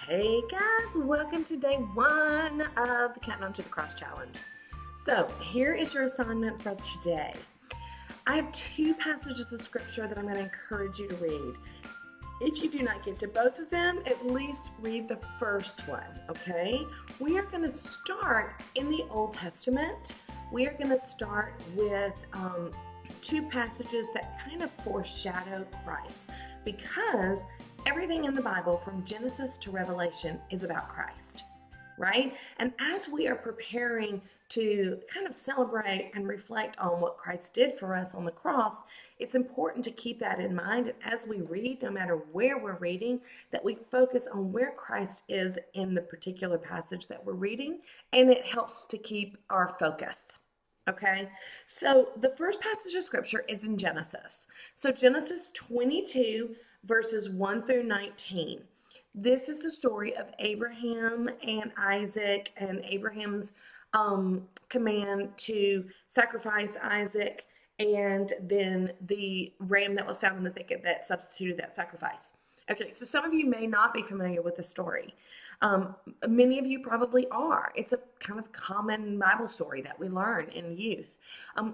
Hey guys, welcome to day one of the Countdown to the Cross Challenge. So, here is your assignment for today. I have two passages of scripture that I'm going to encourage you to read. If you do not get to both of them, at least read the first one, okay? We are going to start in the Old Testament. We are going to start with two passages that kind of foreshadow Christ, because everything in the Bible from Genesis to Revelation is about Christ, right? And as we are preparing to kind of celebrate and reflect on what Christ did for us on the cross, it's important to keep that in mind. And as we read, no matter where we're reading, that we focus on where Christ is in the particular passage that we're reading, and it helps to keep our focus. Okay, so the first passage of scripture is in Genesis. So Genesis 22, verses 1 through 19. This is the story of Abraham and Isaac, and Abraham's command to sacrifice Isaac, and then the ram that was found in the thicket that substituted that sacrifice. Okay, so some of you may not be familiar with the story. Many of you probably are. It's a kind of common Bible story that we learn in youth.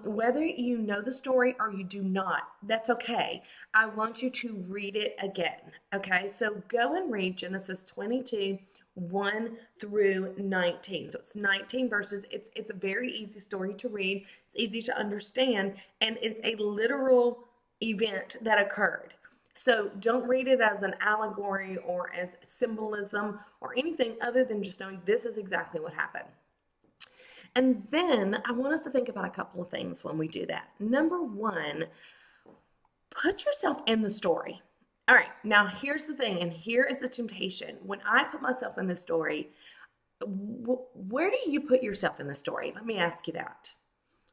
Whether you know the story or you do not, that's okay. I want you to read it again. Okay, so go and read Genesis 22, 1 through 19. So it's 19 verses. It's a very easy story to read. It's easy to understand, and it's a literal event that occurred. So don't read it as an allegory or as symbolism or anything other than just knowing this is exactly what happened. And then I want us to think about a couple of things when we do that. Number one, put yourself in the story. All right, now here's the thing, and here is the temptation. When I put myself in the story, where do you put yourself in the story? Let me ask you that.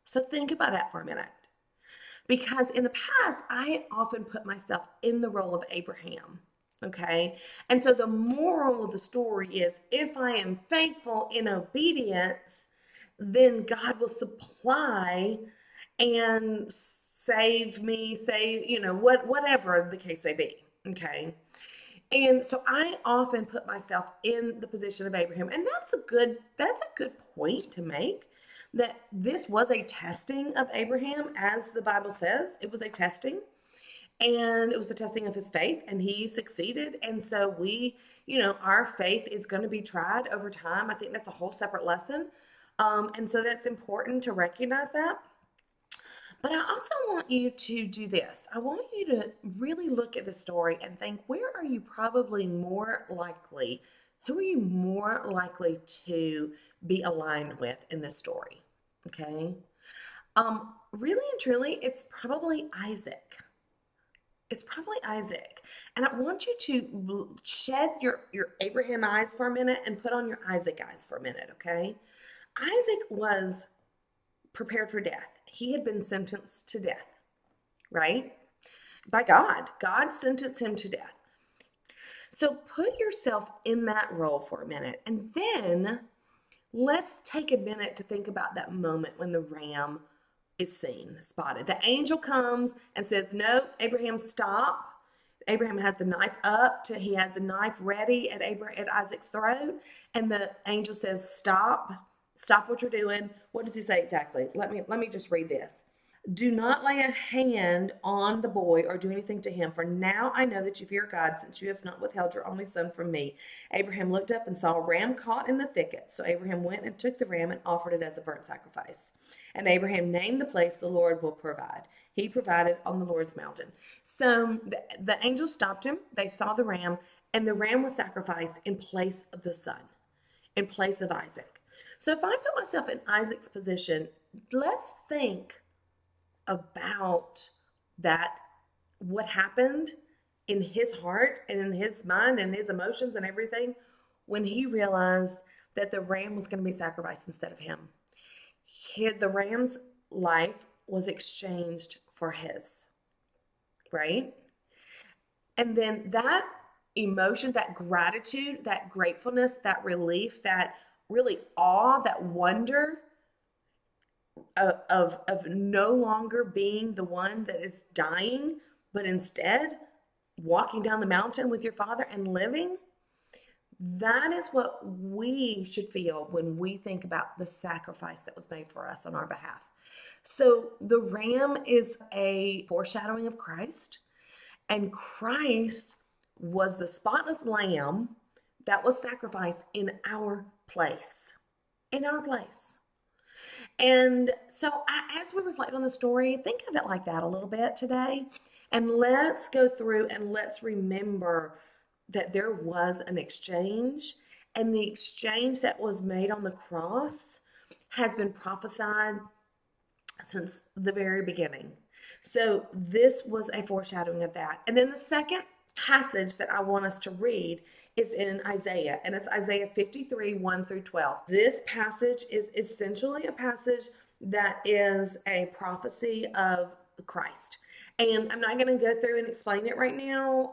So think about that for a minute. Because in the past, I had often put myself in the role of Abraham, okay? And so the moral of the story is, if I am faithful in obedience, then God will supply and save me, whatever the case may be, okay? And so I often put myself in the position of Abraham, and that's a good point to make. That this was a testing of Abraham, as the Bible says. It was a testing, and it was a testing of his faith, and he succeeded. And so our faith is going to be tried over time. I think that's a whole separate lesson. And so that's important to recognize that. But I also want you to do this. I want you to really look at the story and think, who are you more likely to be aligned with in this story? Okay. Really and truly, it's probably Isaac. It's probably Isaac. And I want you to shed your Abraham eyes for a minute and put on your Isaac eyes for a minute, okay? Isaac was prepared for death. He had been sentenced to death, right? By God. God sentenced him to death. So put yourself in that role for a minute, and then let's take a minute to think about that moment when the ram is spotted. The angel comes and says, "No, Abraham, stop." Abraham has the knife he has the knife ready at Isaac's throat, and the angel says, "Stop what you're doing." What does he say exactly? Let me just read this. "Do not lay a hand on the boy or do anything to him, for now I know that you fear God, since you have not withheld your only son from me." Abraham looked up and saw a ram caught in the thicket. So Abraham went and took the ram and offered it as a burnt sacrifice. And Abraham named the place, "The Lord will provide." He provided on the Lord's mountain. So the angel stopped him. They saw the ram, and the ram was sacrificed in place of the son, in place of Isaac. So if I put myself in Isaac's position, let's think about that, what happened in his heart and in his mind and his emotions and everything when he realized that the ram was going to be sacrificed instead of him. The ram's life was exchanged for his, right? And then that emotion, that gratitude, that gratefulness, that relief, that really awe, that wonder of no longer being the one that is dying, but instead walking down the mountain with your father and living, That is what we should feel when we think about the sacrifice that was made for us on our behalf. So the ram is a foreshadowing of Christ, and Christ was the spotless lamb that was sacrificed in our place. In our place. And so, as we reflect on the story, think of it like that a little bit today. And let's go through and let's remember that there was an exchange, and the exchange that was made on the cross has been prophesied since the very beginning. So, this was a foreshadowing of that. And then the second passage that I want us to read is in Isaiah, and it's Isaiah 53, 1 through 12. This passage is essentially a passage that is a prophecy of Christ. And I'm not going to go through and explain it right now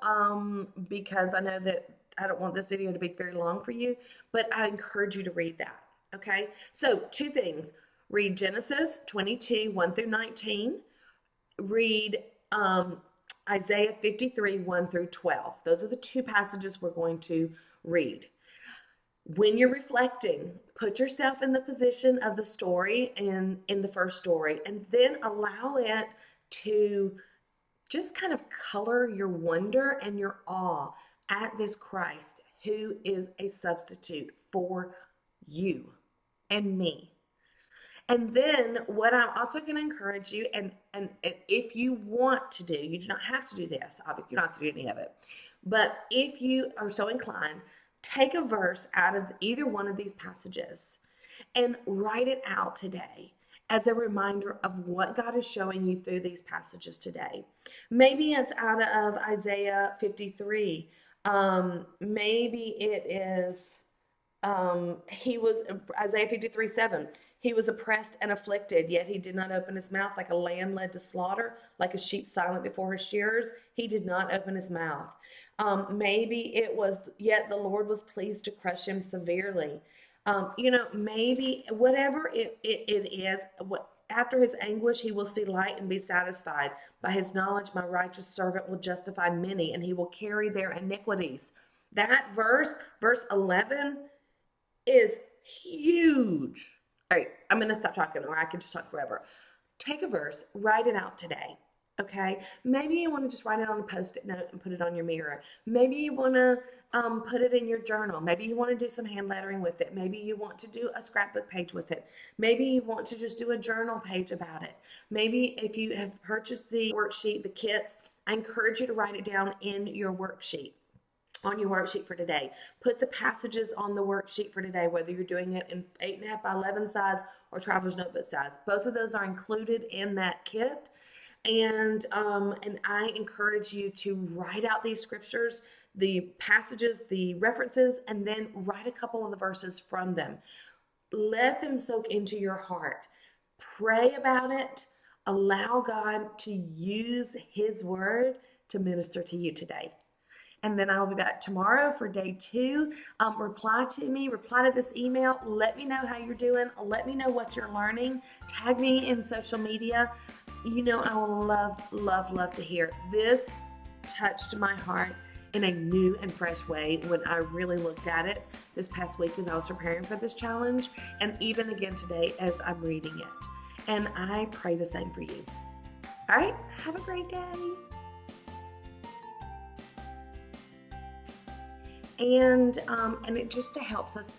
because I know that I don't want this video to be very long for you, but I encourage you to read that. Okay, so two things. Read Genesis 22, 1 through 19. Read Isaiah 53, 1 through 12. Those are the two passages we're going to read. When you're reflecting, put yourself in the position of the story and in the first story, and then allow it to just kind of color your wonder and your awe at this Christ who is a substitute for you and me. And then what I'm also going to encourage you, and if you want to do, you do not have to do this, obviously you don't have to do any of it, but if you are so inclined, take a verse out of either one of these passages and write it out today as a reminder of what God is showing you through these passages today. Maybe it's out of Isaiah 53. Maybe it is Isaiah 53, 7. He was oppressed and afflicted, yet he did not open his mouth. Like a lamb led to slaughter, like a sheep silent before her shearers, he did not open his mouth. Maybe it was, yet the Lord was pleased to crush him severely. Maybe whatever it is, after his anguish, he will see light and be satisfied. By his knowledge, my righteous servant will justify many, and he will carry their iniquities. That verse 11, is huge. All right, I'm going to stop talking, or I could just talk forever. Take a verse, write it out today. Okay, maybe you want to just write it on a post-it note and put it on your mirror. Maybe you want to put it in your journal. Maybe you want to do some hand lettering with it. Maybe you want to do a scrapbook page with it. Maybe you want to just do a journal page about it. Maybe if you have purchased the worksheet, the kits, I encourage you to write it down in your worksheet. On your worksheet for today. Put the passages on the worksheet for today, whether you're doing it in 8.5 by 11 size or traveler's notebook size. Both of those are included in that kit. And I encourage you to write out these scriptures, the passages, the references, and then write a couple of the verses from them. Let them soak into your heart. Pray about it. Allow God to use His word to minister to you today. And then I'll be back tomorrow for day 2. Reply to me, reply to this email. Let me know how you're doing. Let me know what you're learning. Tag me in social media. I will love to hear. This touched my heart in a new and fresh way when I really looked at it this past week as I was preparing for this challenge, and even again today as I'm reading it. And I pray the same for you. All right, have a great day. And it just helps us,